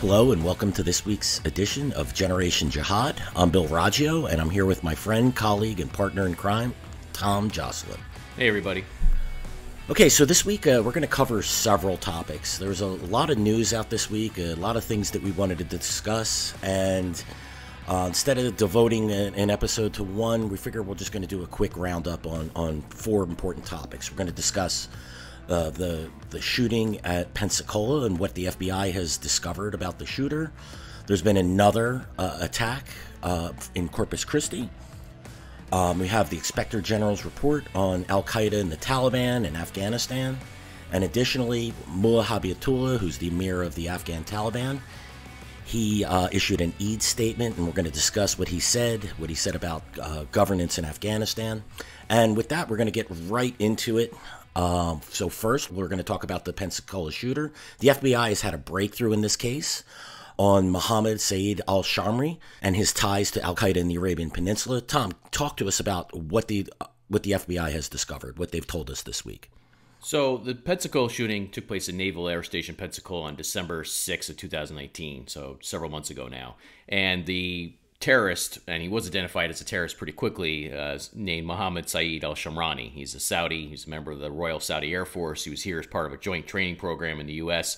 Hello and welcome to this week's edition of Generation Jihad. I'm Bill Roggio and I'm here with my friend, colleague, and partner in crime, Tom Joscelyn. Hey everybody. Okay, so this week we're going to cover several topics. There's a lot of news out this week, a lot of things that we wanted to discuss, and instead of devoting an episode to one, we figure we're just going to do a quick roundup on four important topics. We're going to discuss the shooting at Pensacola and what the FBI has discovered about the shooter. There's been another attack in Corpus Christi. We have the Inspector General's report on Al-Qaeda and the Taliban in Afghanistan. And additionally, Mullah Habibatullah, who's the emir of the Afghan Taliban, he issued an Eid statement, and we're going to discuss what he said about governance in Afghanistan. And with that, we're going to get right into it. So first, we're going to talk about the Pensacola shooter. The FBI has had a breakthrough in this case on Mohammed Saeed al-Shamri and his ties to Al-Qaeda in the Arabian Peninsula. Tom, talk to us about what the FBI has discovered, what they've told us this week. So the Pensacola shooting took place at Naval Air Station Pensacola on December 6th of 2019, so several months ago now. And the terrorist, and he was identified as a terrorist pretty quickly, named Mohammed Saeed al-Shamrani. He's a Saudi. He's a member of the Royal Saudi Air Force. He was here as part of a joint training program in the U.S.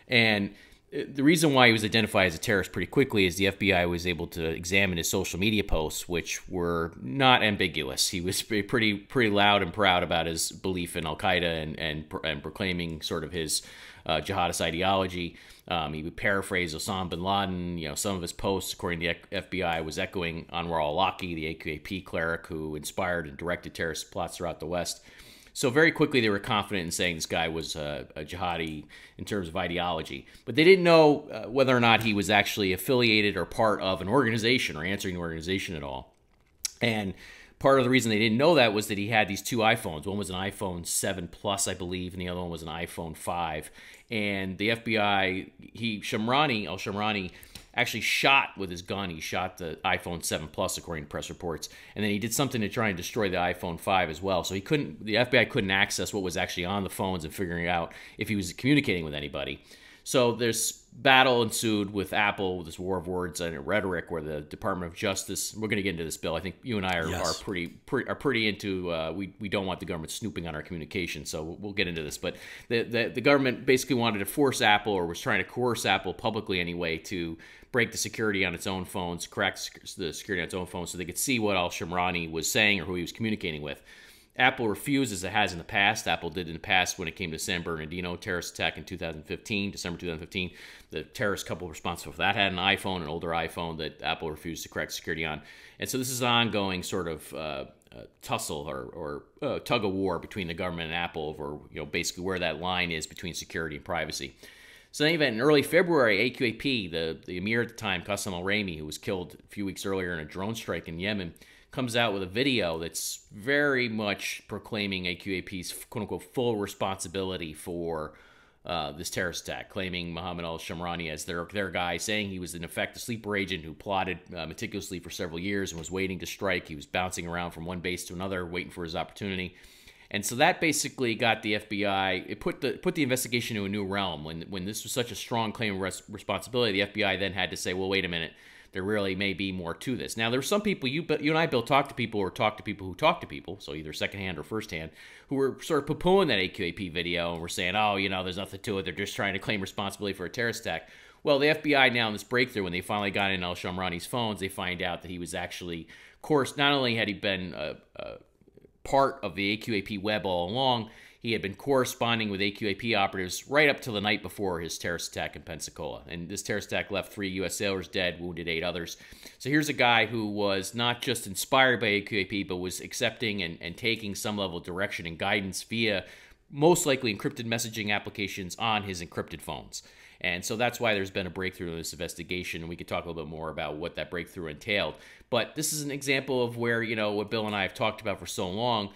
And the reason why he was identified as a terrorist pretty quickly is the FBI was able to examine his social media posts, which were not ambiguous. He was pretty loud and proud about his belief in Al-Qaeda and proclaiming sort of his jihadist ideology. He would paraphrase Osama bin Laden. You know, some of his posts, according to the FBI, was echoing Anwar al-Awlaki, the AQAP cleric who inspired and directed terrorist plots throughout the West. So very quickly they were confident in saying this guy was a jihadi in terms of ideology. But they didn't know whether or not he was actually affiliated or part of an organization or answering an organization at all. And part of the reason they didn't know that was that he had these two iPhones. One was an iPhone 7 Plus, I believe, and the other one was an iPhone 5. And the FBI, al-Shamrani, actually shot with his gun. He shot the iPhone 7 Plus, according to press reports, and then he did something to try and destroy the iPhone 5 as well. So the FBI couldn't access what was actually on the phones and figuring out if he was communicating with anybody. So there's battle ensued with Apple, this war of words and rhetoric, where the Department of Justice. We're going to get into this, Bill. I think you and I are pretty into. We don't want the government snooping on our communication, so we'll get into this. But the government basically wanted to force Apple, or was trying to coerce Apple publicly anyway, to break the security on its own phones, crack the security on its own phones, so they could see what al-Shamrani was saying or who he was communicating with. Apple refused, as it has in the past. Apple did in the past when it came to San Bernardino terrorist attack in December 2015. The terrorist couple responsible for that had an iPhone, an older iPhone, that Apple refused to crack security on. And so this is an ongoing sort of tussle or tug of war between the government and Apple over, basically where that line is between security and privacy. So in any event, in early February, AQAP, the emir at the time, Qasem al-Rami, who was killed a few weeks earlier in a drone strike in Yemen, comes out with a video that's very much proclaiming AQAP's quote-unquote full responsibility for this terrorist attack, claiming Mohammed al-Shamrani as their guy, saying he was in effect a sleeper agent who plotted meticulously for several years and was waiting to strike. He was bouncing around from one base to another, waiting for his opportunity. And so that basically got the FBI, it put the investigation into a new realm. When this was such a strong claim of responsibility, the FBI then had to say, well, wait a minute, there really may be more to this. Now, there were some people, you and I, Bill, talk to people who talk to people, so either secondhand or firsthand, who were sort of poo-pooing that AQAP video and were saying, oh, there's nothing to it, they're just trying to claim responsibility for a terrorist attack. Well, the FBI now in this breakthrough, when they finally got in al-Shamrani's phones, they find out that he was actually, of course, not only had he been part of the AQAP web all along, he had been corresponding with AQAP operatives right up to the night before his terrorist attack in Pensacola. And this terrorist attack left 3 U.S. sailors dead, wounded 8 others. So here's a guy who was not just inspired by AQAP, but was accepting and taking some level of direction and guidance via most likely encrypted messaging applications on his encrypted phones. And so that's why there's been a breakthrough in this investigation, and we could talk a little bit more about what that breakthrough entailed. But this is an example of where, what Bill and I have talked about for so long,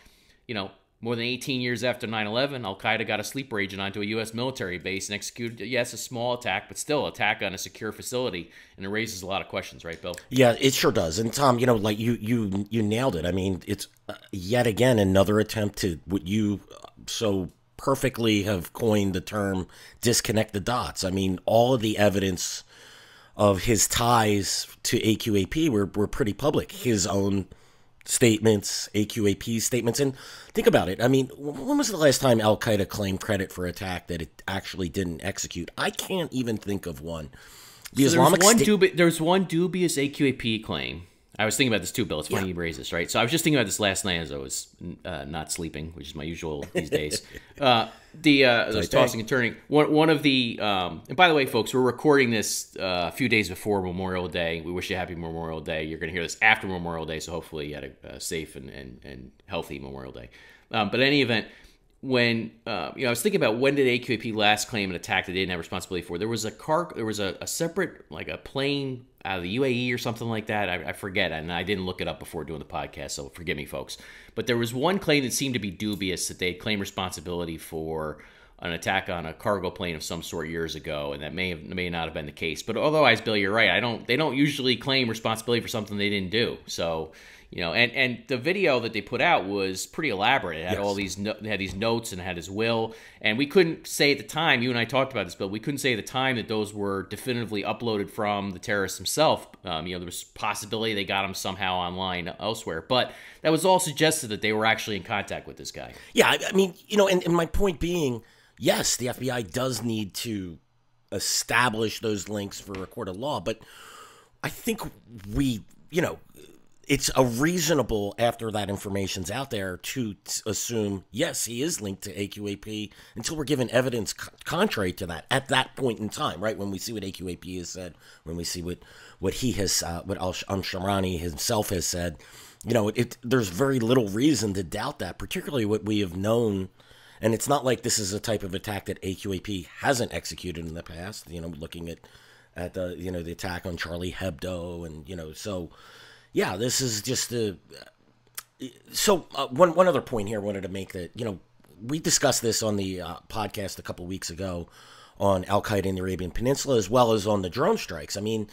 more than 18 years after 9/11, Al-Qaeda got a sleeper agent onto a U.S. military base and executed, yes, a small attack, but still an attack on a secure facility, and it raises a lot of questions, right, Bill? Yeah, it sure does. And Tom, like you nailed it. I mean, it's yet again another attempt to what you so perfectly have coined the term disconnect the dots. I mean, all of the evidence of his ties to AQAP were pretty public. His own statements, AQAP statements. And think about it. I mean, when was the last time Al-Qaeda claimed credit for an attack that it actually didn't execute? I can't even think of one. The Islamic State... There's one dubious AQAP claim. I was thinking about this too, Bill. It's funny you raised this, right? So I was just thinking about this last night as I was not sleeping, which is my usual these days. I was tossing and turning. One of the and by the way, folks, we're recording this a few days before Memorial Day. We wish you a happy Memorial Day. You're going to hear this after Memorial Day, so hopefully you had a safe and healthy Memorial Day. But in any event, when I was thinking about when did AQAP last claim an attack that they didn't have responsibility for, there was a separate, like a plane out of the UAE or something like that. I forget, and I didn't look it up before doing the podcast, so forgive me, folks. But there was one claim that seemed to be dubious, that they claimed responsibility for an attack on a cargo plane of some sort years ago, and that may not have been the case. But otherwise, Bill, you're right. They don't usually claim responsibility for something they didn't do. So, and the video that they put out was pretty elaborate. It had all these notes and it had his will, and we couldn't say at the time. You and I talked about this, Bill. We couldn't say at the time that those were definitively uploaded from the terrorist himself. There was possibility they got him somehow online elsewhere, but that was all suggested that they were actually in contact with this guy. Yeah, I mean, and my point being, yes, the FBI does need to establish those links for a court of law, but I think it's a reasonable, after that information's out there, to assume, yes, he is linked to AQAP until we're given evidence contrary to that at that point in time, right? When we see what AQAP has said, when we see what he has, what al-Shamrani himself has said, there's very little reason to doubt that, particularly what we have known. And it's not like this is a type of attack that AQAP hasn't executed in the past, looking at the, the attack on Charlie Hebdo and, so... Yeah, this is just one other point here I wanted to make that, we discussed this on the podcast a couple weeks ago on Al-Qaeda in the Arabian Peninsula, as well as on the drone strikes. I mean,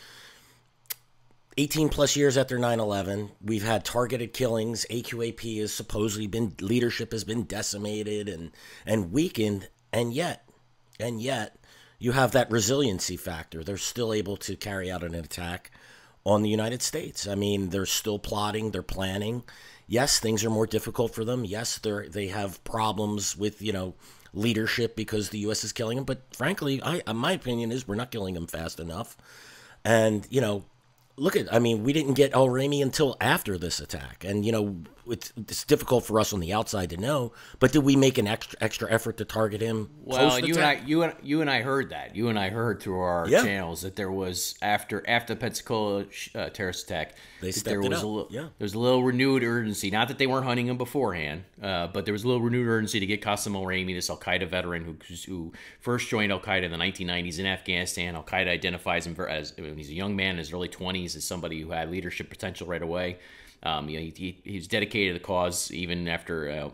18 plus years after 9/11, we've had targeted killings. AQAP has supposedly leadership has been decimated and weakened, and yet you have that resiliency factor. They're still able to carry out an attack on the United States. I mean, they're still plotting, they're planning. Yes, things are more difficult for them. Yes, they have problems with, leadership because the U.S. is killing them. But frankly, my opinion is we're not killing them fast enough. And, we didn't get al-Raymi until after this attack. And, it's difficult for us on the outside to know, but did we make an extra effort to target him? Well, you and I heard that. You and I heard through our channels that there was, after the Pensacola terrorist attack, there was a little renewed urgency. Not that they weren't hunting him beforehand, but there was a little renewed urgency to get Qasem al-Raymi, this al-Qaeda veteran who first joined al-Qaeda in the 1990s in Afghanistan. Al-Qaeda identifies him as, when he's a young man in his early 20s, as somebody who had leadership potential right away. He's dedicated to the cause even after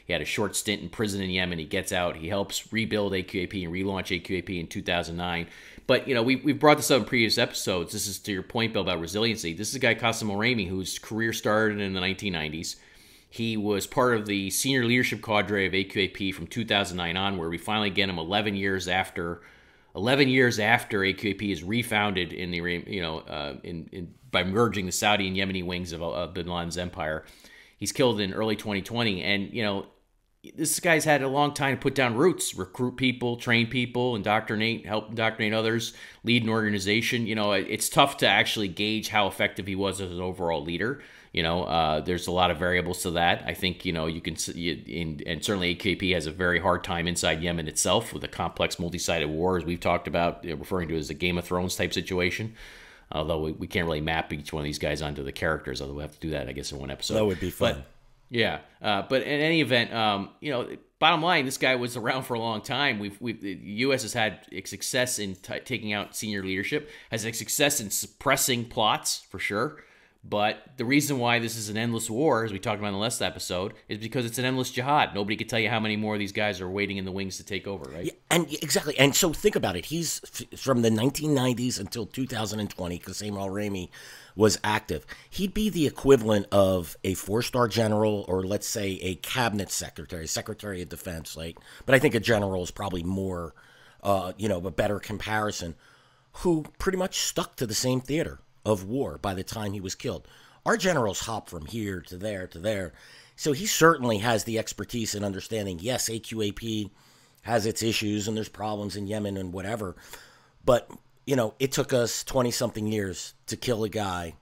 he had a short stint in prison in Yemen. He gets out. He helps rebuild AQAP and relaunch AQAP in 2009. But, we've brought this up in previous episodes. This is to your point, Bill, about resiliency. This is a guy, Qasem al-Raymi, whose career started in the 1990s. He was part of the senior leadership cadre of AQAP from 2009 on, where we finally get him 11 years after AQAP is refounded in the by merging the Saudi and Yemeni wings of Bin Laden's empire. He's killed in early 2020, and this guy's had a long time to put down roots, recruit people, train people, help indoctrinate others, lead an organization. It's tough to actually gauge how effective he was as an overall leader. There's a lot of variables to that. I think, you can see, and certainly AKP has a very hard time inside Yemen itself with a complex multi-sided war, as we've talked about, referring to it as a Game of Thrones type situation. Although we can't really map each one of these guys onto the characters, although we have to do that, I guess, in one episode. That would be fun. But in any event, bottom line, this guy was around for a long time. The U.S. has had success in taking out senior leadership, has had success in suppressing plots, for sure. But the reason why this is an endless war, as we talked about in the last episode, is because it's an endless jihad. Nobody could tell you how many more of these guys are waiting in the wings to take over, right? Yeah, and exactly. And so think about it. He's from the 1990s until 2020, Qasem al-Raymi was active. He'd be the equivalent of a 4-star general, or let's say a cabinet secretary, Secretary of Defense. But I think a general is probably more, a better comparison. who pretty much stuck to the same theater of war by the time he was killed. Our generals hop from here to there to there. So he certainly has the expertise in understanding, yes, AQAP has its issues and there's problems in Yemen and whatever. But, it took us 20-something years to kill a guy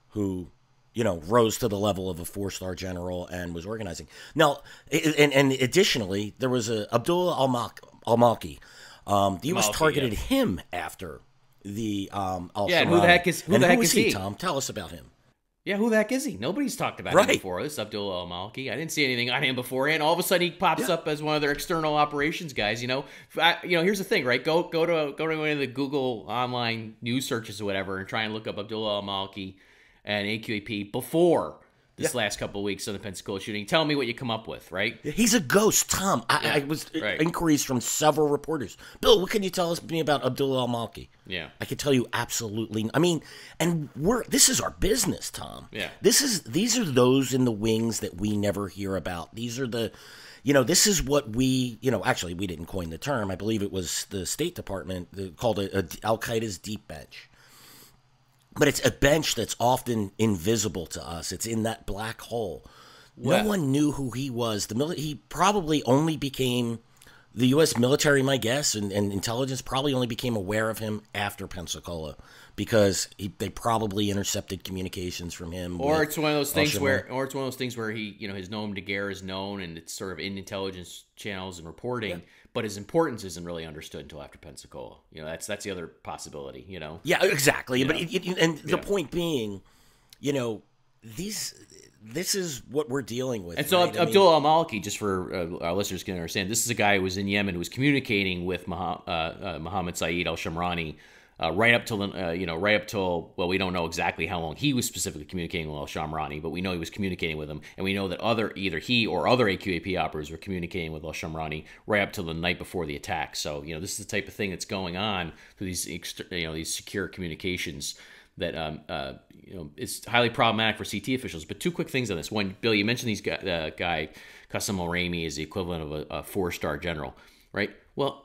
who, rose to the level of a 4-star general and was organizing. Now, and additionally, there was Abdullah al-Malki. The U.S. targeted him after the al-Sharani. Yeah, who the heck is he? Tom? Tell us about him. Yeah, who the heck is he? Nobody's talked about him before. This Abdullah al-Malki. I didn't see anything on him beforehand. All of a sudden, he pops up as one of their external operations guys. Here's the thing, right? Go to one of the Google online news searches or whatever, and try and look up Abdullah al-Malki and AQAP before this last couple of weeks of the Pensacola shooting. Tell me what you come up with, right? He's a ghost, Tom. I was inquiries from several reporters. Bill, what can you tell me about Abdullah al-Malki? Yeah, I can tell you absolutely. I mean, and this is our business, Tom. Yeah, these are those in the wings that we never hear about. These are the, this is what we, actually we didn't coin the term. I believe it was the State Department called it Al-Qaeda's deep bench. But it's a bench that's often invisible to us. It's in that black hole. No one knew who he was. He probably only became, the U.S. military, my guess, and intelligence probably only became aware of him after Pensacola, because they probably intercepted communications from him. Or it's one of those things where he, his nom de guerre is known, and it's sort of in intelligence channels and reporting. Yeah. But his importance isn't really understood until after Pensacola. That's the other possibility. Yeah, exactly. But the point being, this is what we're dealing with. And so Abdullah al-Malki, just for our listeners can understand, this is a guy who was in Yemen who was communicating with Mohammed Saeed al-Shamrani right up till well, we don't know exactly how long he was specifically communicating with al-Shamrani, but we know he was communicating with him, and we know that either he or other AQAP operatives were communicating with al-Shamrani right up till the night before the attack. So this is the type of thing that's going on through these secure communications that it's highly problematic for CT officials. But two quick things on this. One, Bill, you mentioned these guy Qasim al-Rami is the equivalent of a 4-star general, right? Well,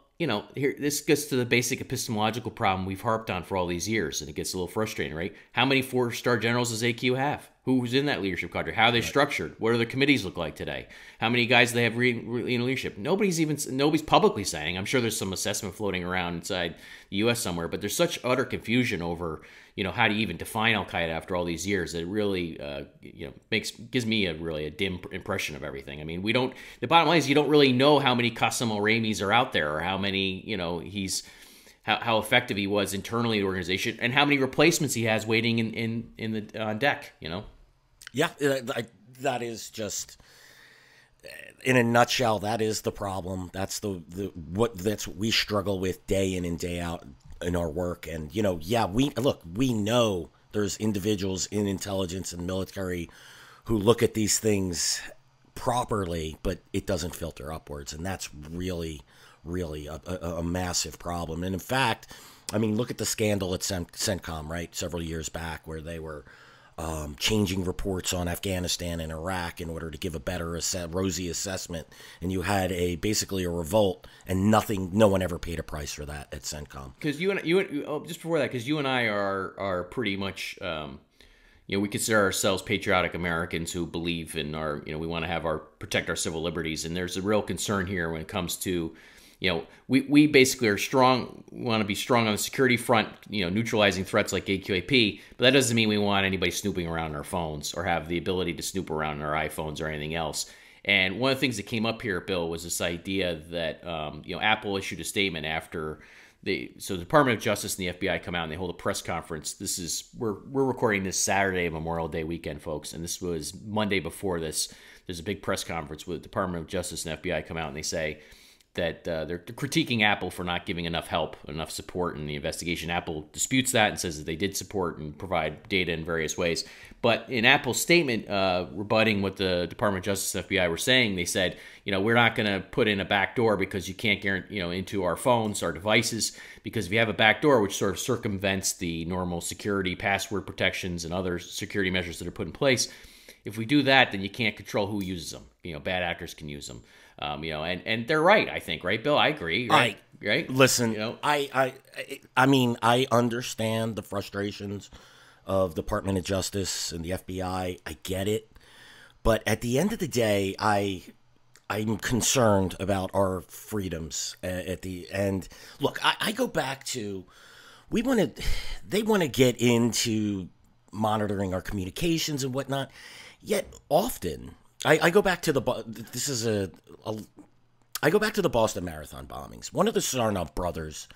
here this gets to the basic epistemological problem we've harped on for all these years, and it gets a little frustrating, right? How many 4-star generals does AQ have? Who's in that leadership cadre? How are they structured? What do their committees look like today? How many guys do they have in leadership? Nobody's publicly saying. I'm sure there's some assessment floating around inside the U.S. somewhere, but there's such utter confusion over how to even define Al-Qaeda after all these years that it really gives me a dim impression of everything. I mean, the bottom line is you don't really know how many Qasim al-Ramis are out there, or how many how effective he was internally in the organization, and how many replacements he has waiting on deck. Yeah, that is just, in a nutshell, that is the problem. That's what we struggle with day in and day out in our work. And we know there's individuals in intelligence and military who look at these things properly, but it doesn't filter upwards, and that's really a massive problem. And in fact, I mean, look at the scandal at CENTCOM, right, several years back, where they were changing reports on Afghanistan and Iraq in order to give a better rosy assessment, and you had basically a revolt, and no one ever paid a price for that at CENTCOM. Because just before that, because you and I are pretty much we consider ourselves patriotic Americans who believe in we want to protect our civil liberties, and there's a real concern here when it comes to we basically are strong, want to be strong on the security front, neutralizing threats like AQAP, but that doesn't mean we want anybody snooping around on our phones or have the ability to snoop around on our iPhones or anything else. And one of the things that came up here, Bill, was this idea that Apple issued a statement after the Department of Justice and the FBI come out and they hold a press conference. We're recording this Saturday, Memorial Day weekend, folks, and this was Monday before this. There's a big press conference with the Department of Justice and FBI come out, and they say that they're critiquing Apple for not giving enough help, enough support in the investigation. Apple disputes that and says that they did support and provide data in various ways. But in Apple's statement, rebutting what the Department of Justice and FBI were saying, they said, we're not going to put in a backdoor because you can't guarantee, into our phones, our devices, because if you have a backdoor, which sort of circumvents the normal security, password protections, and other security measures that are put in place, if we do that, then you can't control who uses them. Bad actors can use them. And they're right, I think, right, Bill? I agree, right? Right? Listen, I mean, I understand the frustrations of Department of Justice and the FBI. I get it. But at the end of the day, I'm concerned about our freedoms at the end. Look, I go back to, they want to get into monitoring our communications and whatnot. Yet often, I go back to I go back to the Boston Marathon bombings. One of the Sarnoff brothers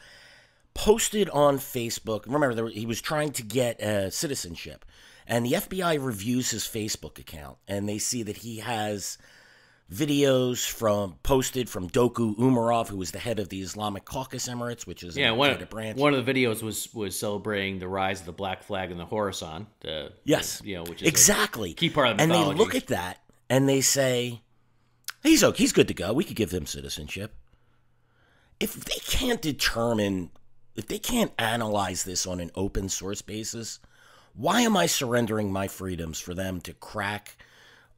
posted on Facebook. Remember, he was trying to get citizenship, and the FBI reviews his Facebook account, and they see that he has videos posted from Doku Umarov, who was the head of the Islamic Caucasus Emirates, which is one of the videos was celebrating the rise of the black flag in the Khorasan. Which is exactly a key part of the mythology. And they look at that and they say, he's good to go. We could give him citizenship. If they can't analyze this on an open source basis, why am I surrendering my freedoms for them to crack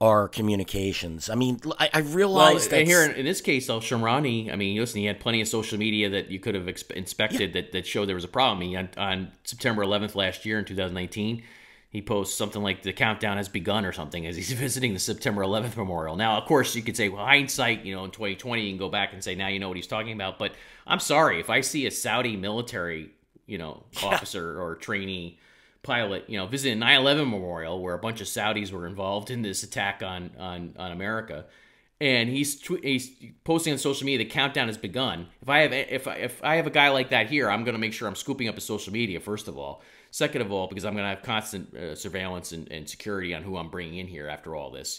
our communications? I mean, I realize that here in this case, though, Shamrani, I mean, listen, he had plenty of social media that you could have inspected that showed there was a problem. On September 11th last year in 2019, he posts something like the countdown has begun or something as he's visiting the September 11th memorial. Now, of course, you could say, well, hindsight, in 2020, you can go back and say, now you know what he's talking about. But I'm sorry, if I see a Saudi military, officer or trainee pilot, visiting 9/11 memorial where a bunch of Saudis were involved in this attack on America, and he's posting on social media the countdown has begun. If I have a guy like that here, I'm going to make sure I'm scooping up his social media, first of all. Second of all, because I'm going to have constant surveillance and security on who I'm bringing in here after all this,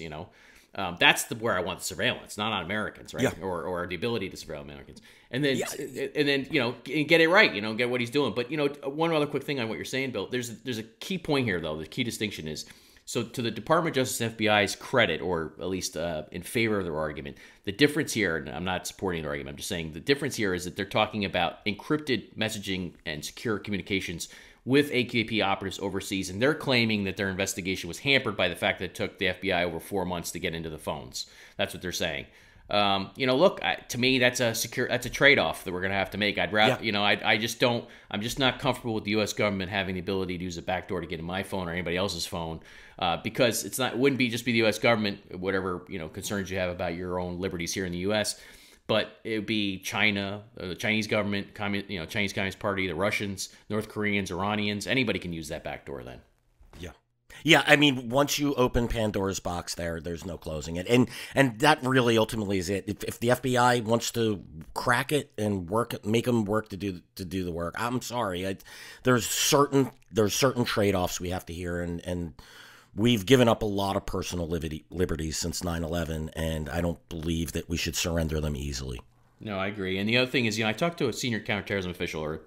that's where I want the surveillance, not on Americans, right? Yeah. Or the ability to surveil Americans. And then, get it right, get what he's doing. But, one other quick thing on what you're saying, Bill, there's a key point here, though. The key distinction is, so to the Department of Justice and FBI's credit, or at least in favor of their argument, the difference here, and I'm not supporting their argument, I'm just saying the difference here is that they're talking about encrypted messaging and secure communications with AQAP operatives overseas, and they're claiming that their investigation was hampered by the fact that it took the FBI over 4 months to get into the phones. That's what they're saying. Look, to me, that's a trade-off that we're going to have to make. I'd rather, I'm just not comfortable with the U.S. government having the ability to use a backdoor to get in my phone or anybody else's phone, because it wouldn't be just the U.S. government, whatever, concerns you have about your own liberties here in the U.S., but it would be China, the Chinese government, Chinese Communist Party, the Russians, North Koreans, Iranians. Anybody can use that backdoor then. Yeah, I mean, once you open Pandora's box there's no closing it. And that really ultimately is it. If the FBI wants to crack it and make them work to do the work, I'm sorry. There's certain trade-offs we have to hear, and we've given up a lot of personal liberties since 9/11, and I don't believe that we should surrender them easily. No, I agree. And the other thing is, I talked to a senior counterterrorism official, or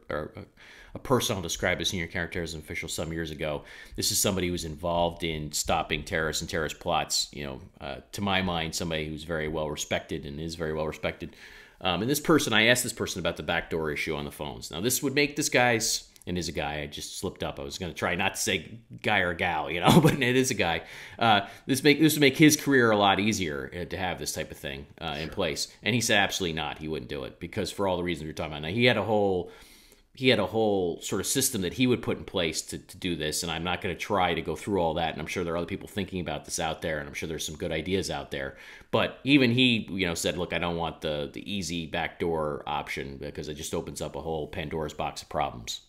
a person I'll describe as senior counterterrorism official some years ago. This is somebody who's involved in stopping terrorists and terrorist plots. To my mind, somebody who's very well respected and is very well respected. And this person, I asked this person about the backdoor issue on the phones. Now, this would make this guy's, and is a guy, I just slipped up. I was going to try not to say guy or gal, but it is a guy. This would make his career a lot easier to have this type of thing in place. And he said absolutely not. He wouldn't do it because for all the reasons we're talking about. Now, he had a whole sort of system that he would put in place to do this, and I'm not going to try to go through all that, and I'm sure there are other people thinking about this out there, and I'm sure there's some good ideas out there. But even he, said, look, I don't want the easy backdoor option because it just opens up a whole Pandora's box of problems,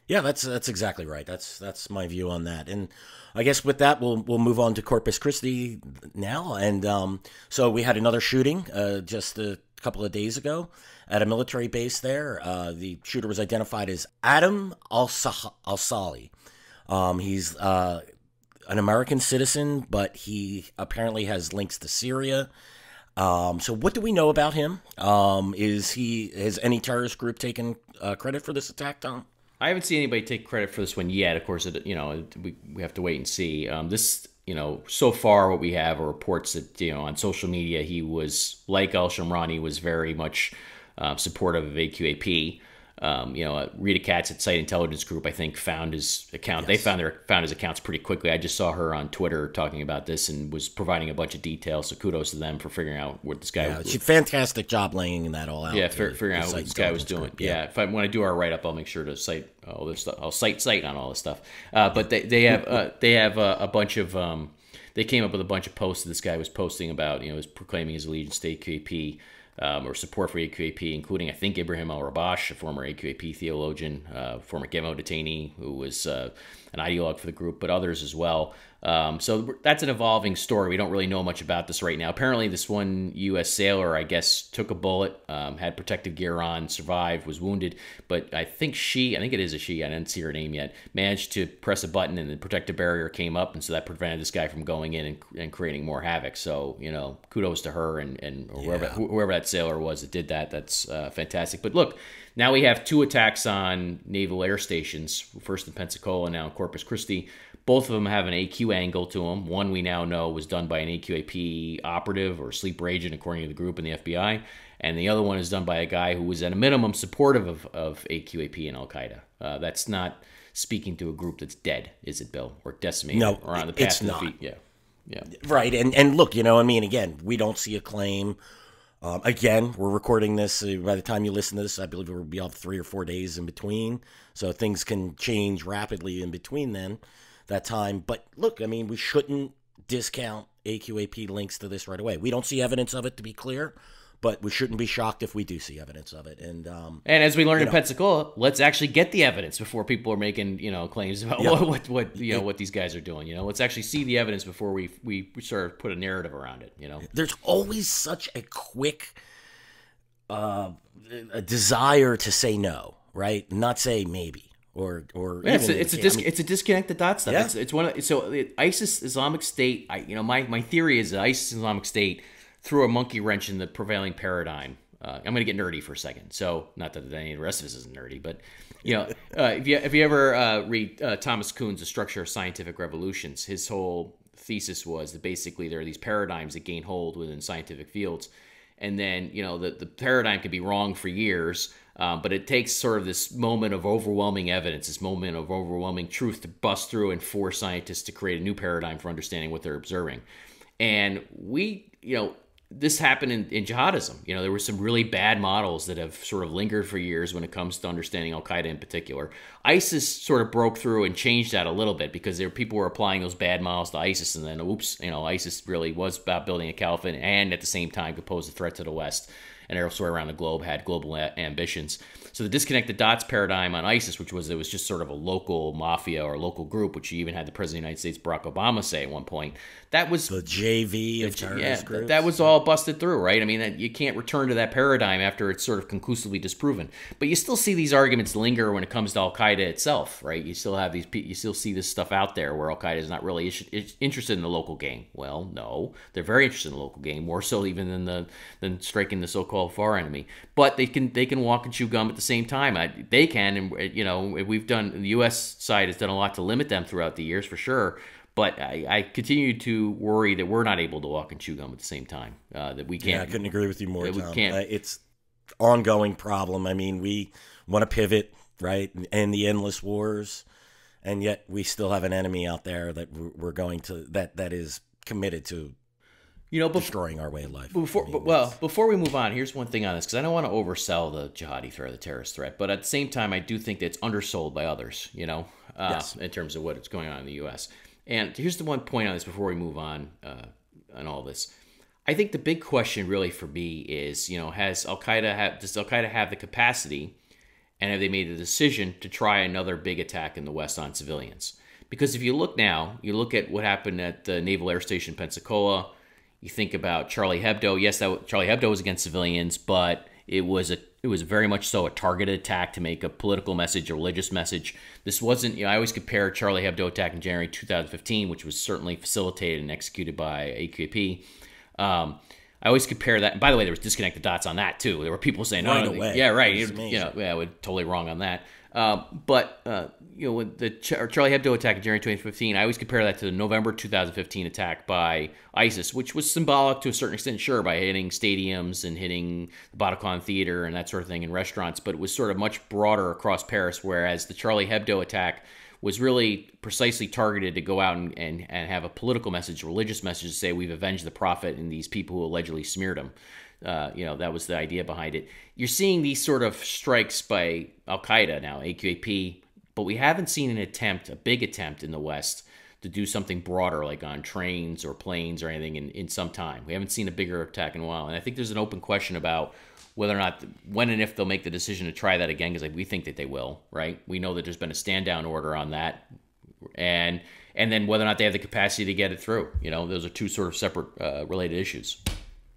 Yeah, that's exactly right. That's my view on that. And I guess with that, we'll move on to Corpus Christi now. And so we had another shooting just a couple of days ago at a military base there. The shooter was identified as Adam al-Sali. He's an American citizen, but he apparently has links to Syria. So what do we know about him? Has any terrorist group taken credit for this attack, Tom? I haven't seen anybody take credit for this one yet. Of course, we have to wait and see. So far what we have are reports that, on social media, he was, like al-Shamrani, was very much supportive of AQAP. Rita Katz at Site Intelligence Group, I think, found his account. Yes. They found his accounts pretty quickly. I just saw her on Twitter talking about this and was providing a bunch of details. So kudos to them for figuring out what this guy. Yeah, she did a fantastic job laying that all out. Yeah, figuring out what this guy was doing. Group. Yeah, when I do our write up, I'll make sure to cite all this stuff. I'll cite on all this stuff. But they have a bunch of. They came up with a bunch of posts that this guy was posting about. Was proclaiming his allegiance to AQAP. Or support for AQAP, including, I think, Ibrahim al-Rabash, a former AQAP theologian, former Gemo detainee, who was an ideologue for the group, but others as well. So that's an evolving story. We don't really know much about this right now. Apparently, this one U.S. sailor, I guess, took a bullet, had protective gear on, survived, was wounded, but I think it is a she, I didn't see her name yet, managed to press a button and the protective barrier came up, and so that prevented this guy from going in and creating more havoc. So, kudos to her and whoever that sailor was that did that. That's fantastic. But look, now we have 2 attacks on naval air stations, first in Pensacola, now in Corpus Christi. Both of them have an AQ angle to them. One we now know was done by an AQAP operative or sleeper agent, according to the group and the FBI. And the other one is done by a guy who was at a minimum supportive of AQAP and Al-Qaeda. That's not speaking to a group that's dead, is it, Bill? Or decimated? No, or on the path it's to not. defeat? Yeah. Right, and look, again, we don't see a claim. Again, we're recording this. By the time you listen to this, I believe it will be off 3 or 4 days in between. So things can change rapidly in between that time. But look, we shouldn't discount AQAP links to this right away. We don't see evidence of it, to be clear, but we shouldn't be shocked if we do see evidence of it. And as we learned in Pensacola, let's actually get the evidence before people are making claims about what these guys are doing. Let's actually see the evidence before we sort of put a narrative around it. There's always such a quick a desire to say no, right? Not say maybe. Or it's a disconnect the dots stuff. Yeah. It's one of ISIS Islamic State. My theory is that ISIS Islamic State threw a monkey wrench in the prevailing paradigm. I'm going to get nerdy for a second. So not that any of the rest of this isn't nerdy, but if you ever read Thomas Kuhn's The Structure of Scientific Revolutions, his whole thesis was that basically there are these paradigms that gain hold within scientific fields, and then the paradigm could be wrong for years. But it takes sort of this moment of overwhelming evidence, this moment of overwhelming truth to bust through and force scientists to create a new paradigm for understanding what they're observing. And this happened in jihadism. There were some really bad models that have sort of lingered for years when it comes to understanding Al-Qaeda in particular. ISIS sort of broke through and changed that a little bit because people were applying those bad models to ISIS, and then, ISIS really was about building a caliphate and at the same time could pose a threat to the West. And elsewhere around the globe had global ambitions. So the disconnect the dots paradigm on ISIS, it was just sort of a local mafia or local group, which you even had the President of the United States, Barack Obama, say at one point. That was the JV of terrorist groups. That was all busted through, right? You can't return to that paradigm after it's sort of conclusively disproven. But you still see these arguments linger when it comes to Al-Qaeda itself, right? You still have you still see this stuff out there where Al-Qaeda is not really interested in the local game. Well, no, they're very interested in the local game, more so even than striking the so-called far enemy. But they can walk and chew gum at the same time. They can, and the U.S. side has done a lot to limit them throughout the years for sure. But I continue to worry that we're not able to walk and chew gum at the same time. That we can't. Yeah, I couldn't agree with you more, Tom. We can't. It's ongoing problem. We want to pivot, right, and the endless wars, and yet we still have an enemy out there that we're going to that is committed to destroying our way of life. Before we move on, here's one thing on this, because I don't want to oversell the jihadi threat, the terrorist threat, but at the same time, I do think that it's undersold by others, yes. In terms of what's going on in the U.S. And here's the one point on this before we move on all this. I think the big question really for me is, does Al-Qaeda have the capacity, and have they made the decision to try another big attack in the West on civilians? Because if you look at what happened at the Naval Air Station Pensacola. You think about Charlie Hebdo. Yes, Charlie Hebdo was against civilians, but it was very much so a targeted attack to make a political message, a religious message. This wasn't. I always compare Charlie Hebdo attack in January 2015, which was certainly facilitated and executed by AQAP. I always compare that. And by the way, there was disconnected dots on that too. There were people saying, right away. Yeah, right. We're totally wrong on that. With the Charlie Hebdo attack in January 2015, I always compare that to the November 2015 attack by ISIS, which was symbolic to a certain extent, sure, by hitting stadiums and hitting the Bataclan Theater and that sort of thing in restaurants, but it was sort of much broader across Paris, whereas the Charlie Hebdo attack was really precisely targeted to go out and have a political message, a religious message to say we've avenged the prophet and these people who allegedly smeared him. That was the idea behind it. You're seeing these sort of strikes by Al-Qaeda now, AQAP, but we haven't seen a big attempt in the West to do something broader, like on trains or planes or anything in some time. We haven't seen a bigger attack in a while. And I think there's an open question about whether or not, when and if they'll make the decision to try that again, because we think that they will, right? We know that there's been a stand-down order on that. And then whether or not they have the capacity to get it through. Those are two sort of separate related issues.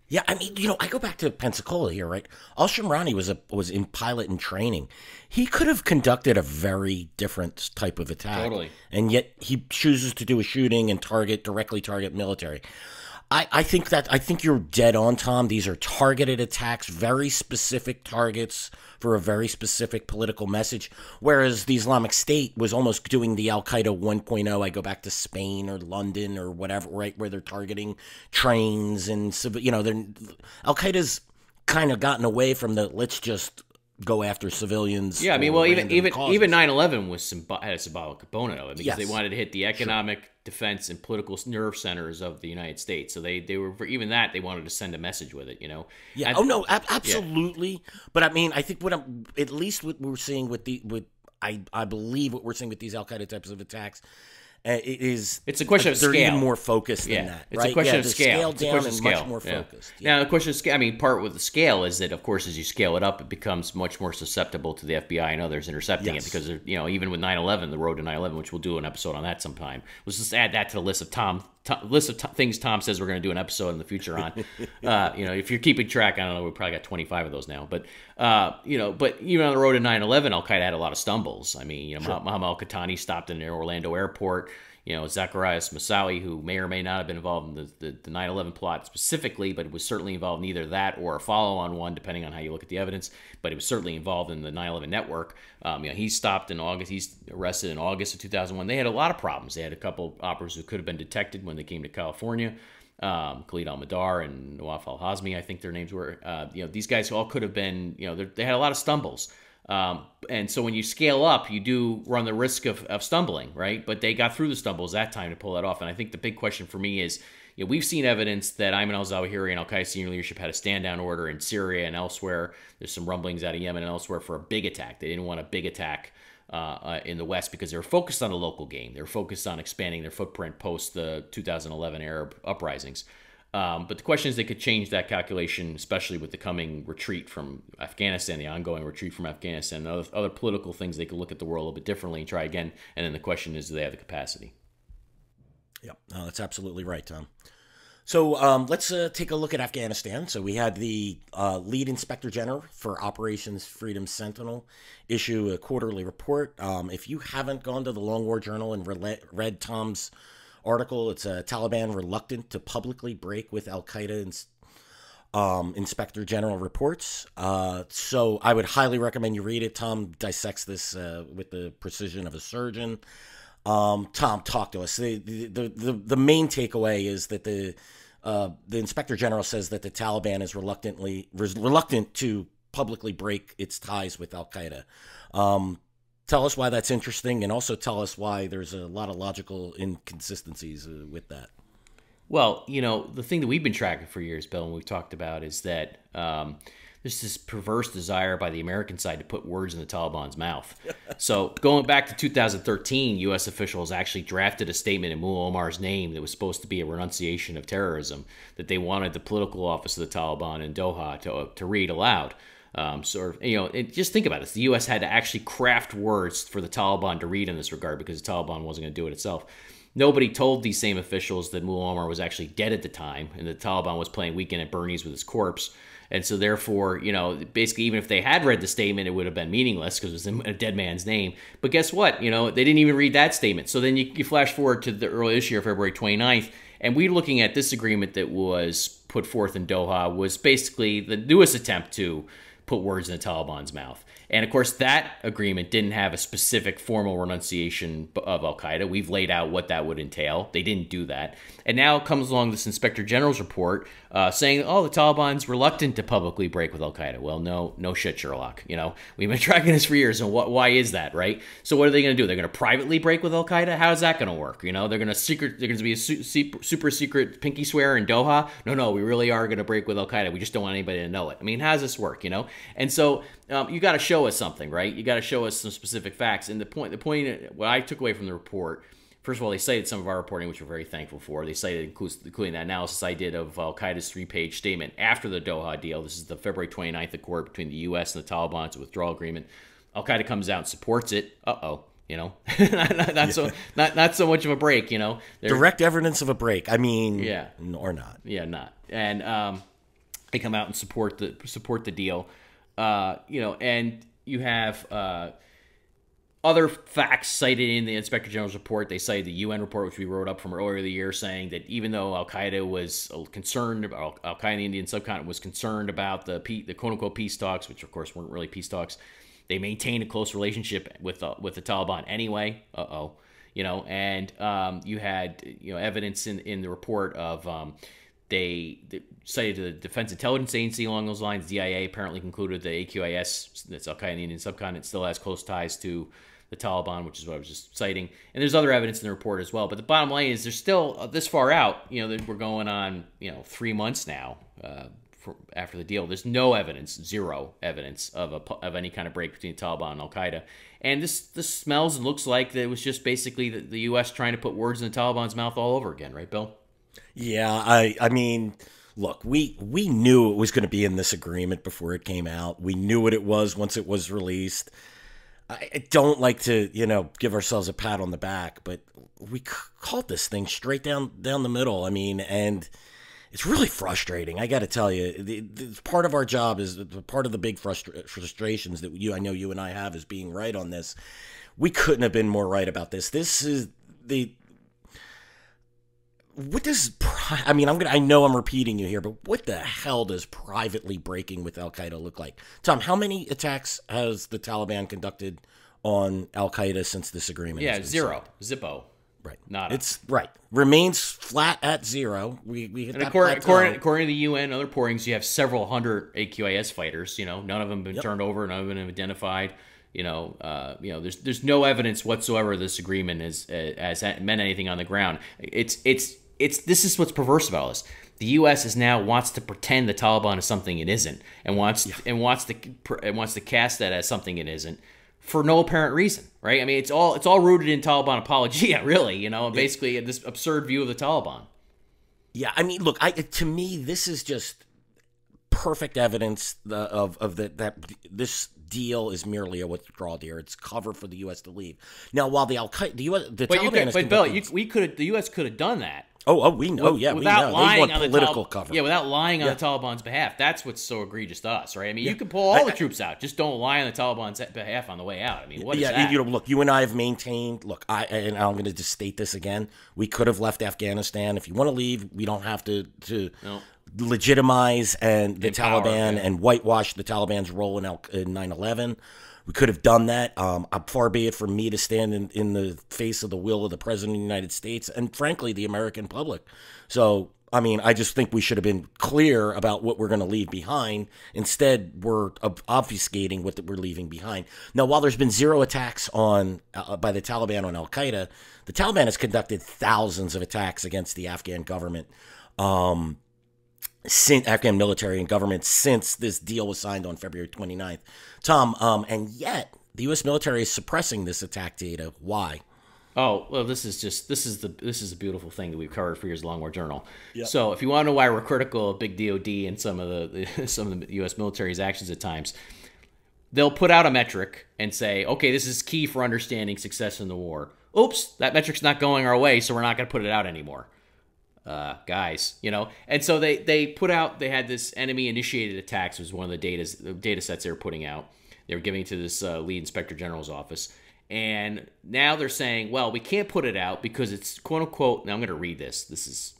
Yeah, I mean, I go back to Pensacola here, right? Al-Shamrani was in pilot and training. He could have conducted a very different type of attack. Totally. And yet he chooses to do a shooting and directly target military. I think you're dead on, Tom. These are targeted attacks, very specific targets for a very specific political message, whereas the Islamic State was almost doing the Al-Qaeda 1.0. I go back to Spain or London or whatever, right, where they're targeting trains and, Al-Qaeda's kind of gotten away from the let's just go after civilians. Yeah, I mean, well, even 9/11 had a symbolic component of it, because they wanted to hit the economic, defense, and political nerve centers of the United States. So they were, for even that, they wanted to send a message with it. Yeah. Absolutely. Yeah. But I mean, I think at least what we're seeing I believe what we're seeing with these Al-Qaeda types of attacks. It's a question of scale. They're even more focused than that. It's a question of scale. It's a question of scale. Much more focused. Yeah. Now, the question of scale, I mean, part with the scale is that, of course, as you scale it up, it becomes much more susceptible to the FBI and others intercepting it, because, even with 9/11, the road to 9/11, which we'll do an episode on that sometime, let's just add that to the list of things Tom says we're going to do an episode in the future on. If you're keeping track, I don't know, we probably got 25 of those now. But even on the road to 9/11, Al-Qaeda had a lot of stumbles. I mean, Muhammad al-Qahtani stopped in Orlando airport. Zacharias Moussaoui, who may or may not have been involved in the 9/11 plot specifically, but was certainly involved in either that or a follow-on one, depending on how you look at the evidence. But he was certainly involved in the 9/11 network. He stopped in August. He's arrested in August of 2001. They had a lot of problems. They had a couple operators who could have been detected when they came to California. Khalid al-Madar and Nawaf al-Hazmi, I think their names were. These guys all could have been, they had a lot of stumbles. And so when you scale up, you do run the risk of stumbling, right? But they got through the stumbles that time to pull that off. And I think the big question for me is, we've seen evidence that Ayman al-Zawahiri and Al-Qaeda senior leadership had a stand-down order in Syria and elsewhere. There's some rumblings out of Yemen and elsewhere for a big attack. They didn't want a big attack in the West because they were focused on the local game. They were focused on expanding their footprint post the 2011 Arab uprisings. But the question is, they could change that calculation, especially with the coming retreat from Afghanistan, the ongoing retreat from Afghanistan, and other political things. They could look at the world a little bit differently and try again. And then the question is, do they have the capacity? Yep, no, that's absolutely right, Tom. So let's take a look at Afghanistan. So we had the lead inspector general for Operations Freedom Sentinel issue a quarterly report. If you haven't gone to the Long War Journal and read Tom's article, it's Taliban reluctant to publicly break with Al-Qaeda Inspector General reports. So I would highly recommend you read it. Tom dissects this with the precision of a surgeon. Tom, talk to us. The main takeaway is that the Inspector General says that the Taliban is reluctant to publicly break its ties with Al-Qaeda. Tell us why that's interesting, and also tell us why there's a lot of logical inconsistencies with that. Well, the thing that we've been tracking for years, Bill, and we've talked about, is that there's this perverse desire by the American side to put words in the Taliban's mouth. So going back to 2013, U.S. officials actually drafted a statement in Mullah Omar's name that was supposed to be a renunciation of terrorism that they wanted the political office of the Taliban in Doha to read aloud. Just think about this. The U.S. had to actually craft words for the Taliban to read in this regard because the Taliban wasn't going to do it itself. Nobody told these same officials that Mullah Omar was actually dead at the time and the Taliban was playing Weekend at Bernie's with his corpse. And so therefore, basically, even if they had read the statement, it would have been meaningless because it was in a dead man's name. But guess what? They didn't even read that statement. So then you flash forward to the early this year, February 29th, and we're looking at this agreement that was put forth in Doha was basically the newest attempt to put words in the Taliban's mouth. And of course, that agreement didn't have a specific formal renunciation of al-Qaeda. We've laid out what that would entail. They didn't do that. And now comes along this Inspector General's report saying, oh, the Taliban's reluctant to publicly break with al-Qaeda. Well, no shit, Sherlock. We've been tracking this for years. And why is that, right? So what are they going to do? They're going to privately break with al-Qaeda? How's that going to work? They're going to be a super secret pinky swear in Doha? No, we really are going to break with al-Qaeda. We just don't want anybody to know it. I mean, how does this work, And so you got to show us something, right? You got to show us some specific facts. And the point, what I took away from the report, first of all, they cited some of our reporting, which we're very thankful for. They cited, including the analysis I did of al-Qaeda's 3-page statement after the Doha deal. This is the February 29th accord between the U.S. and the Taliban. It's a withdrawal agreement. Al-Qaeda comes out and supports it. Not so much of a break, Direct evidence of a break. I mean, yeah, or not. Yeah, not. And they come out and support the deal. And you have other facts cited in the Inspector General's report. They cited the UN report, which we wrote up from earlier in the year, saying that even though Al-Qaeda was concerned about, Al-Qaeda in the Indian subcontinent was concerned about the quote-unquote peace talks, which of course weren't really peace talks, they maintained a close relationship with the Taliban anyway. And you had evidence in the report of they cited the Defense Intelligence Agency along those lines. DIA apparently concluded the AQIS, that's Al-Qaeda in the Indian subcontinent, still has close ties to the Taliban, which is what I was just citing. And there's other evidence in the report as well. But the bottom line is, there's still this far out. We're going on 3 months now. After the deal, there's no evidence, zero evidence of any kind of break between the Taliban and Al-Qaeda. And this smells and looks like that it was just basically the U.S. trying to put words in the Taliban's mouth all over again, right, Bill? Yeah, I mean, look, we knew it was going to be in this agreement before it came out. We knew what it was once it was released. I don't like to, give ourselves a pat on the back, but we called this thing straight down the middle. I mean, and it's really frustrating. I got to tell you, part of our job is part of the big frustrations that I know you and I have is being right on this. We couldn't have been more right about this. This is what does, I mean, I know I'm repeating you here, but what the hell does privately breaking with Al-Qaeda look like? Tom, how many attacks has the Taliban conducted on Al-Qaeda since this agreement? Yeah, zero. Zippo. Right. Nada. It's right. Remains flat at zero. We hit and that according to the UN and other reportings, you have several hundred AQIS fighters. None of them have been turned over. None of them have been identified. There's no evidence whatsoever this agreement has meant anything on the ground. This is what's perverse about this. The U.S. now wants to pretend the Taliban is something it isn't, and wants to cast that as something it isn't, for no apparent reason, right? I mean, it's all rooted in Taliban apologia, really, basically this absurd view of the Taliban. Yeah, I mean, look, to me, this is just perfect evidence that this deal is merely a withdrawal deal. It's cover for the U.S. to leave. Now, while the Taliban, the U.S. could have done that. Oh, we know. We know. They want political cover. Yeah, without lying on the Taliban's behalf. That's what's so egregious to us, right? I mean, you can pull all the troops out. Just don't lie on the Taliban's behalf on the way out. I mean, what is that? Look, you and I have maintained, and I'm going to just state this again, we could have left Afghanistan. If you want to leave, we don't have to legitimize the Taliban and whitewash the Taliban's role in 9/11. We could have done that. Far be it from me to stand in the face of the will of the President of the United States and, frankly, the American public. So, I mean, I just think we should have been clear about what we're going to leave behind. Instead, we're obfuscating what we're leaving behind. Now, while there's been zero attacks by the Taliban on Al-Qaeda, the Taliban has conducted thousands of attacks against the Afghan government. Afghan military and government since this deal was signed on February 29th. Tom, and yet the U.S. military is suppressing this attack data. Why? Oh, well, this is a beautiful thing that we've covered for years, Long War Journal. Yep. So if you want to know why we're critical of big DOD and some of the U.S. military's actions at times, they'll put out a metric and say, okay, this is key for understanding success in the war. Oops, that metric's not going our way, so we're not going to put it out anymore. Guys, and so they had this enemy initiated attacks was one of the data sets they were putting out. They were giving to this lead inspector general's office. And now they're saying, well, we can't put it out because it's quote unquote. Now I'm going to read this. This is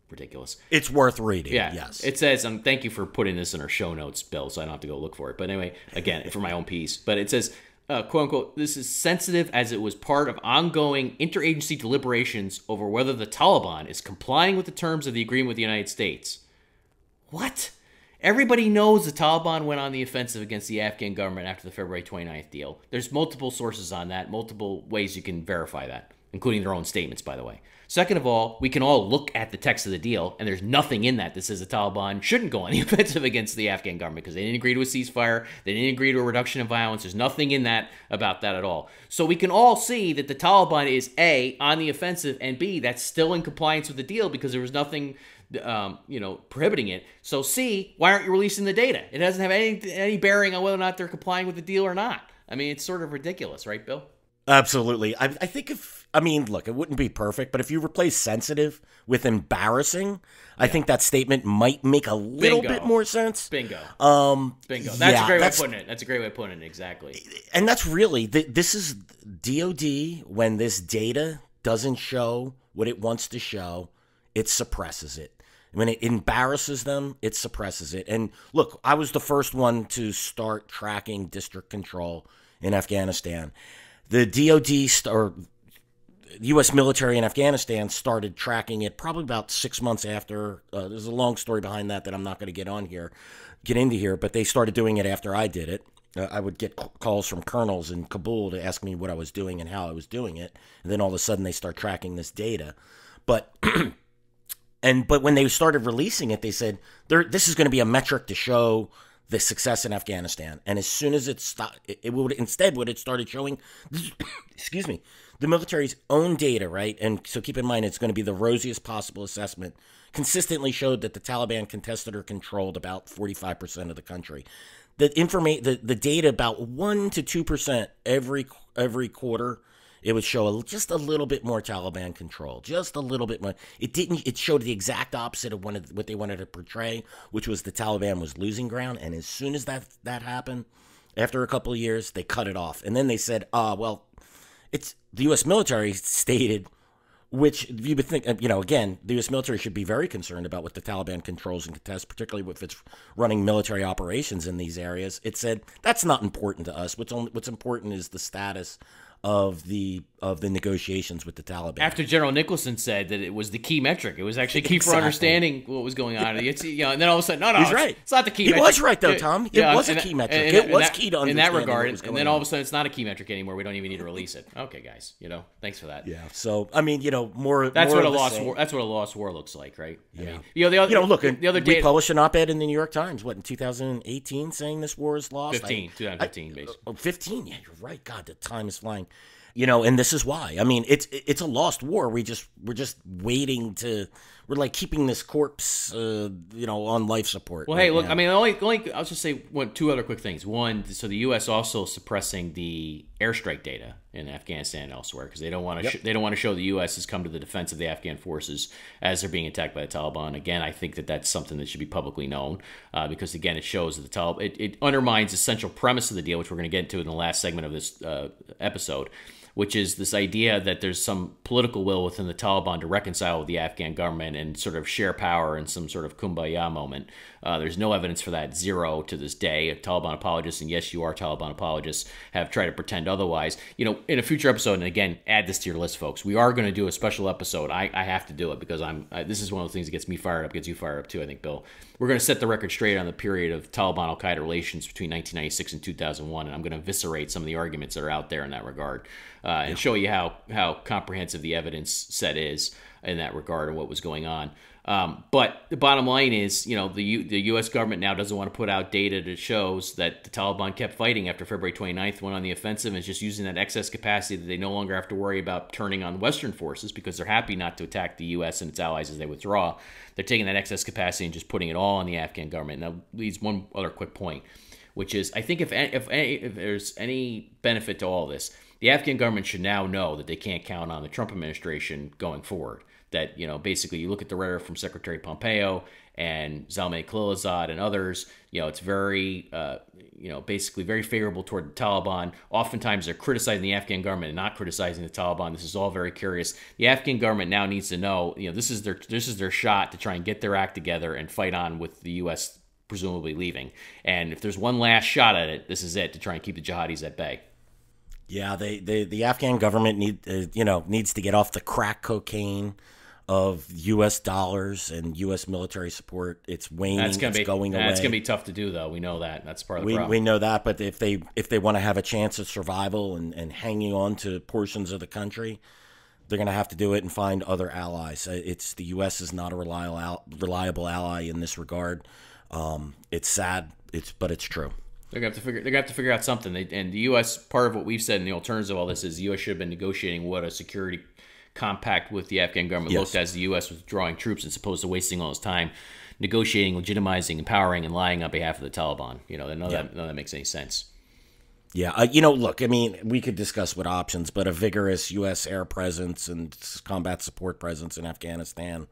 ridiculous. It's worth reading. Yeah. Yes. It says, thank you for putting this in our show notes, Bill, so I don't have to go look for it. But anyway, again, for my own piece. But it says, quote unquote, this is sensitive as it was part of ongoing interagency deliberations over whether the Taliban is complying with the terms of the agreement with the United States. What? Everybody knows the Taliban went on the offensive against the Afghan government after the February 29th deal. There's multiple sources on that, multiple ways you can verify that, including their own statements, by the way. Second of all, we can all look at the text of the deal, and there's nothing in that says the Taliban shouldn't go on the offensive against the Afghan government because they didn't agree to a ceasefire, they didn't agree to a reduction in violence. There's nothing in that about that at all. So we can all see that the Taliban is A, on the offensive, and B, that's still in compliance with the deal because there was nothing prohibiting it. So C, why aren't you releasing the data? It doesn't have any bearing on whether or not they're complying with the deal or not. I mean, it's sort of ridiculous, right, Bill? Absolutely. I think look, it wouldn't be perfect, but if you replace sensitive with embarrassing, I think that statement might make a little bit more sense. Bingo. Bingo. That's a great way of putting it. That's a great way of putting it, exactly. And that's really, this is DOD, when this data doesn't show what it wants to show, it suppresses it. When it embarrasses them, it suppresses it. And look, I was the first one to start tracking district control in Afghanistan. The DOD or U.S. military in Afghanistan started tracking it probably about 6 months after. There's a long story behind that I'm not going to get into here, but they started doing it after I did it. I would get calls from colonels in Kabul to ask me what I was doing and how I was doing it. And then all of a sudden they start tracking this data. But when they started releasing it, they said, this is going to be a metric to show the success in Afghanistan. And as soon as it stopped, what it started showing, excuse me, the military's own data, right? And so keep in mind, it's going to be the rosiest possible assessment, consistently showed that the Taliban contested or controlled about 45% of the country. The data about 1% to 2% every quarter, it would show just a little bit more Taliban control, just a little bit more. It showed the exact opposite of what they wanted to portray, which was the Taliban was losing ground. And as soon as that happened, after a couple of years, they cut it off. And then they said, it's the U.S. military stated, which you would think, again, the U.S. military should be very concerned about what the Taliban controls and contests, particularly if it's running military operations in these areas. It said, that's not important to us. What's important is the status of the negotiations with the Taliban. After General Nicholson said that it was the key metric, it was actually key for understanding what was going on. And then all of a sudden, no, he's right. It's not the key metric. He was right though, Tom. It was a key metric. It was key to understanding in that regard. What was going and then all of a on. sudden, it's not a key metric anymore. We don't even need to release it. Okay, guys, thanks for that. Yeah. So I mean, more. That's more what of a the lost same. war. That's what a lost war looks like, right? Yeah. I mean, Look. The other we day, published an op-ed in the New York Times. What in 2018, saying this war is lost. 2015, basically. 15. Yeah, you're right. God, the time is flying. And this is why. I mean, it's a lost war. We're just waiting to. We're like keeping this corpse, on life support. Well, hey, look. Now. I mean, only I'll just say two other quick things. One, so the U.S. also suppressing the airstrike data in Afghanistan and elsewhere because they don't want to. They don't want to show the U.S. has come to the defense of the Afghan forces as they're being attacked by the Taliban. Again, I think that's something that should be publicly known because again, it shows that the Taliban. It undermines the central premise of the deal, which we're going to get into in the last segment of this episode, which is this idea that there's some political will within the Taliban to reconcile with the Afghan government and sort of share power in some sort of kumbaya moment. There's no evidence for that, zero to this day. Taliban apologists, and yes, you are Taliban apologists, have tried to pretend otherwise. In a future episode, and again, add this to your list, folks, we are going to do a special episode. I have to do it because this is one of the things that gets me fired up, gets you fired up too, I think, Bill. We're going to set the record straight on the period of Taliban-Al-Qaeda relations between 1996 and 2001, and I'm going to eviscerate some of the arguments that are out there in that regard. And show you how comprehensive the evidence set is in that regard and what was going on. But the bottom line is, the U.S. government now doesn't want to put out data that shows that the Taliban kept fighting after February 29th, went on the offensive, and is just using that excess capacity that they no longer have to worry about turning on Western forces because they're happy not to attack the U.S. and its allies as they withdraw. They're taking that excess capacity and just putting it all on the Afghan government. Now, leads one other quick point, which is I think if there's any benefit to all this, the Afghan government should now know that they can't count on the Trump administration going forward. That, basically you look at the rhetoric from Secretary Pompeo and Zalmay Khalilzad and others, it's very, basically very favorable toward the Taliban. Oftentimes they're criticizing the Afghan government and not criticizing the Taliban. This is all very curious. The Afghan government now needs to know, this is their shot to try and get their act together and fight on with the U.S. presumably leaving. And if there's one last shot at it, this is it, to try and keep the jihadis at bay. Yeah, the Afghan government needs to get off the crack cocaine of U.S. dollars and U.S. military support. It's waning. It's going away. It's going to be tough to do, though. We know that. That's part of the problem. We know that, but if they want to have a chance of survival and hanging on to portions of the country, they're going to have to do it and find other allies. The U.S. is not a reliable ally in this regard. It's sad, but it's true. They're going to have to figure out something. And the U.S., part of what we've said in the alternative of all this is the U.S. should have been negotiating what a security compact with the Afghan government looked as the U.S. was withdrawing troops, as opposed to wasting all its time negotiating, legitimizing, empowering, and lying on behalf of the Taliban. None of that makes any sense. Yeah, look, I mean, we could discuss what options, but a vigorous U.S. air presence and combat support presence in Afghanistan,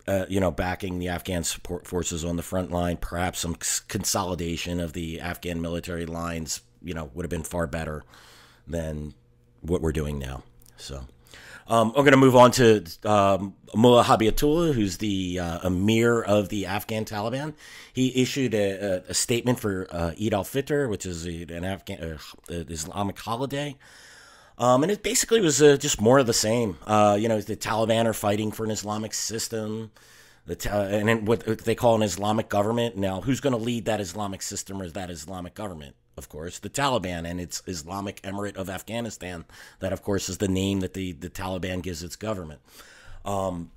backing the Afghan support forces on the front line, perhaps some consolidation of the Afghan military lines, would have been far better than what we're doing now. So I'm going to move on to Mullah Habibatullah, who's the emir of the Afghan Taliban. He issued a statement for Eid al-Fitr, which is an Islamic holiday. And it basically was just more of the same. The Taliban are fighting for an Islamic system, and what they call an Islamic government. Now, who's going to lead that Islamic system or that Islamic government? Of course, the Taliban and its Islamic Emirate of Afghanistan. That, of course, is the name that the Taliban gives its government. And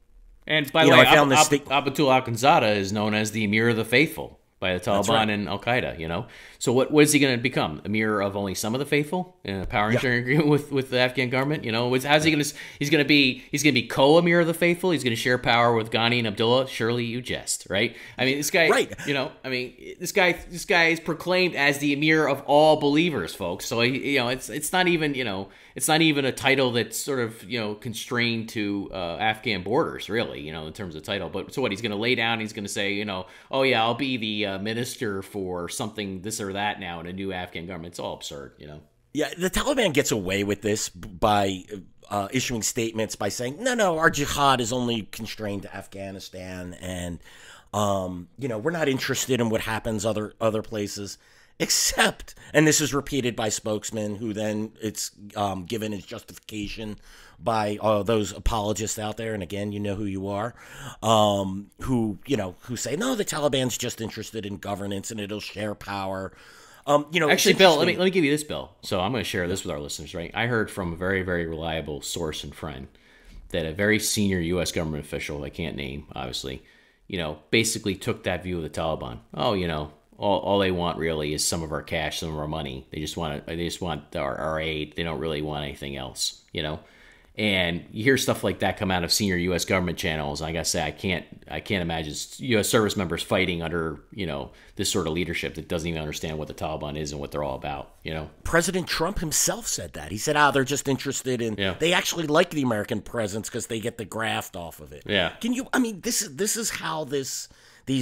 by the way, Abdullah Akhundzada is known as the Emir of the Faithful by the Taliban and Al-Qaeda, So what is he going to become? Emir of only some of the faithful in a power sharing agreement with the Afghan government? How's he going to? He's going to be co-Emir of the faithful. He's going to share power with Ghani and Abdullah. Surely you jest, right? I mean, this guy, this guy is proclaimed as the Emir of all believers, folks. So it's not even it's not even a title that's sort of constrained to Afghan borders, really, in terms of title. But so what? He's going to lay down. He's going to say, oh yeah, I'll be the minister for something this or that now in a new Afghan government. It's all absurd, Yeah, the Taliban gets away with this by issuing statements by saying, no, our jihad is only constrained to Afghanistan, and we're not interested in what happens other places, except, and this is repeated by spokesmen who then it's given as justification by those apologists out there, and again, you know who you are, who say, no, the Taliban's just interested in governance and it'll share power. Actually, Bill, let me give you this, Bill. So I'm going to share this with our listeners, right? I heard from a very, very reliable source and friend that a very senior U.S. government official, I can't name, obviously, basically took that view of the Taliban. Oh, all they want really is some of our cash, some of our money. They just want our aid. They don't really want anything else, And you hear stuff like that come out of senior U.S. government channels. Like I say, I can't imagine U.S. service members fighting under this sort of leadership that doesn't even understand what the Taliban is and what they're all about. President Trump himself said that. He said, they're just interested in. Yeah. They actually like the American presence because they get the graft off of it. Yeah. This is how these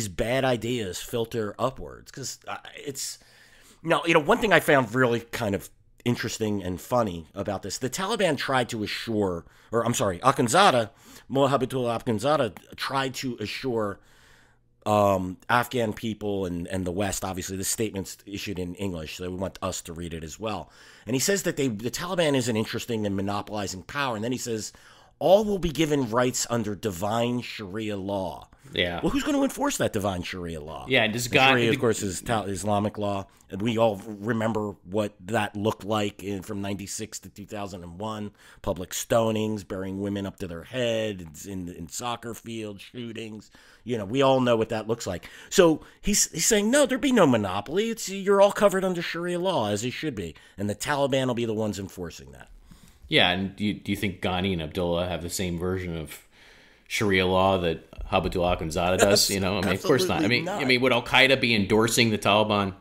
bad ideas filter upwards, because it's one thing I found really kind of interesting and funny about this. The Taliban tried to assure, or I'm sorry, Mullah Habibatullah Akhundzada tried to assure Afghan people and the West. Obviously, this statement's issued in English, so we want us to read it as well. And he says that the Taliban isn't interested in monopolizing power, and then he says, all will be given rights under divine Sharia law. Yeah. Well, who's going to enforce that divine Sharia law? Yeah, and Sharia, of course, is Islamic law, and we all remember what that looked like from '96 to 2001: public stonings, burying women up to their heads in soccer field shootings. We all know what that looks like. So he's saying, no, there'd be no monopoly. You're all covered under Sharia law, as it should be, and the Taliban will be the ones enforcing that. Yeah, and do you think Ghani and Abdullah have the same version of Sharia law that Habibatullah Akhundzada does? Of course not. Would Al Qaeda be endorsing the Taliban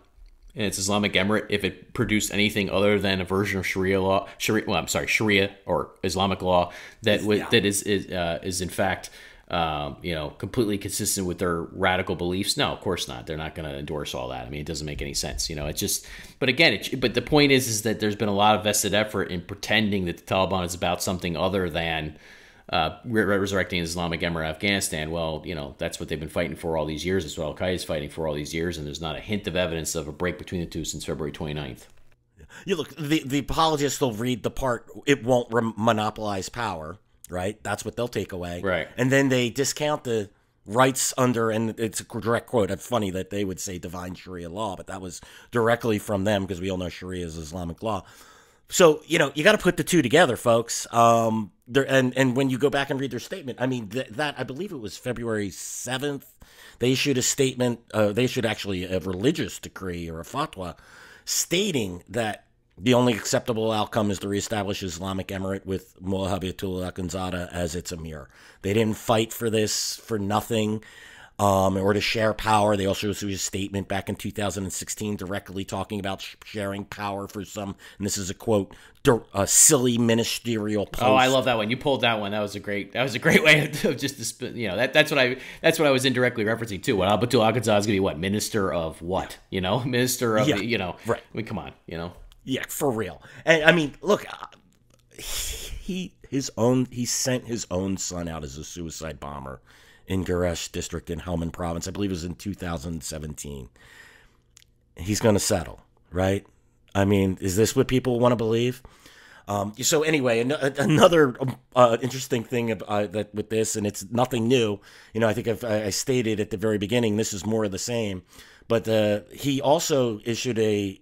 and its Islamic Emirate, if it produced anything other than a version of Sharia or Islamic law that is in fact completely consistent with their radical beliefs? No, of course not. They're not going to endorse all that. I mean, it doesn't make any sense. It's just. But again, but the point is that there's been a lot of vested effort in pretending that the Taliban is about something other than resurrecting the Islamic Emirate of Afghanistan. Well, that's what they've been fighting for all these years. That's what Al-Qaeda is fighting for all these years, and there's not a hint of evidence of a break between the two since February 29th. You look, the apologists will read the part, it won't monopolize power, right? That's what they'll take away. Right. And then they discount the rights under, and it's a direct quote. It's funny that they would say divine Sharia law, but that was directly from them because we all know Sharia is Islamic law. So, you got to put the two together, folks. And when you go back and read their statement, I mean, that I believe it was February 7th, they issued a statement. They issued actually a religious decree or a fatwa stating that the only acceptable outcome is to reestablish Islamic Emirate with Mullah Habibullah Akhundzada as its emir. They didn't fight for this for nothing. Or to share power. They also issued a statement back in 2016 directly talking about sharing power for some, and this is a quote, a silly ministerial post. Oh, I love that one. You pulled that one. That was a great way of just that's what I was indirectly referencing too. What Habibullah Akhundzada is going to be what? Minister of what? Minister of right. I mean, come on, Yeah, for real. And I mean, look, he sent his own son out as a suicide bomber in Gurez district in Helmand province. I believe it was in 2017. He's going to settle, right? I mean, is this what people want to believe? So anyway, another interesting thing that with this, and it's nothing new. I think I stated at the very beginning, this is more of the same. But he also issued a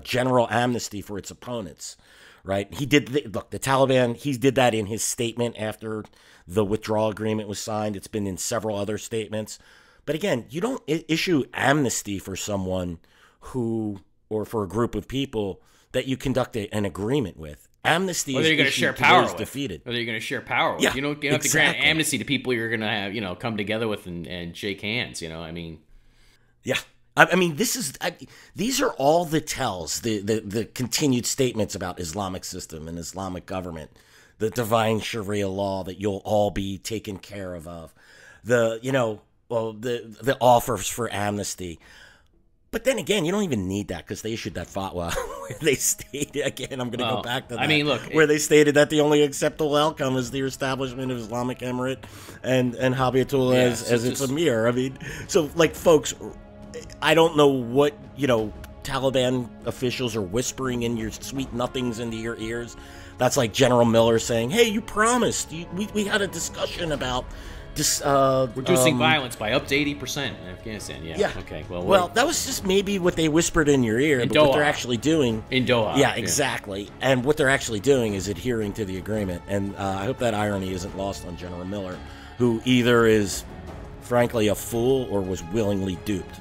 general amnesty for its opponents, right? He did the Taliban. He did that in his statement after the withdrawal agreement was signed. It's been in several other statements. But again, you don't issue amnesty for someone or for a group of people that you conduct an agreement with. Amnesty is going to share power with. Defeated. Whether you're going to share power with. Yeah, you don't have to grant amnesty to people you're going to have, come together with and shake hands. I mean. Yeah. I mean, these are all the tells, the continued statements about Islamic system and Islamic government, the divine Sharia law that you'll all be taken care of, the offers for amnesty. But then again, you don't even need that because they issued that fatwa where they stated, again, I'm going to go back to that. I mean, look. Where they stated that the only acceptable outcome is the establishment of Islamic Emirate and Habibullah as its emir. I mean, so, folks, I don't know what, Taliban officials are whispering in your sweet nothings into your ears. That's like General Miller saying, hey, you promised. We had a discussion about reducing violence by up to 80% in Afghanistan. Yeah. Okay. Well, that was just maybe what they whispered in your ear, but what they're actually doing in Doha. Yeah, exactly. Yeah. And what they're actually doing is adhering to the agreement. And I hope that irony isn't lost on General Miller, who either is, frankly, a fool or was willingly duped.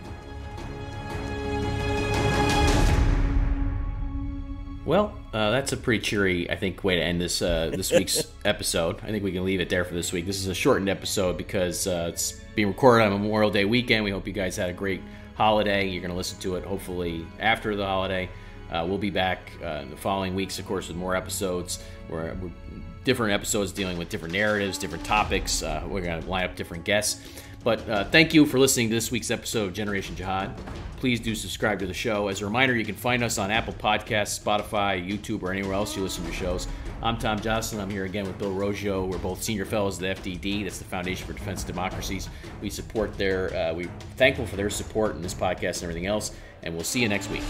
Well, that's a pretty cheery, I think, way to end this week's episode. I think we can leave it there for this week. This is a shortened episode because it's being recorded on Memorial Day weekend. We hope you guys had a great holiday. You're going to listen to it, hopefully, after the holiday. We'll be back in the following weeks, of course, with more episodes. We're different episodes dealing with different narratives, different topics. We're going to line up different guests. But thank you for listening to this week's episode of Generation Jihad. Please do subscribe to the show. As a reminder, you can find us on Apple Podcasts, Spotify, YouTube, or anywhere else you listen to shows. I'm Tom Joscelyn. I'm here again with Bill Roggio. We're both senior fellows at the FDD. That's the Foundation for Defense of Democracies. We support we're thankful for their support in this podcast and everything else. And we'll see you next week.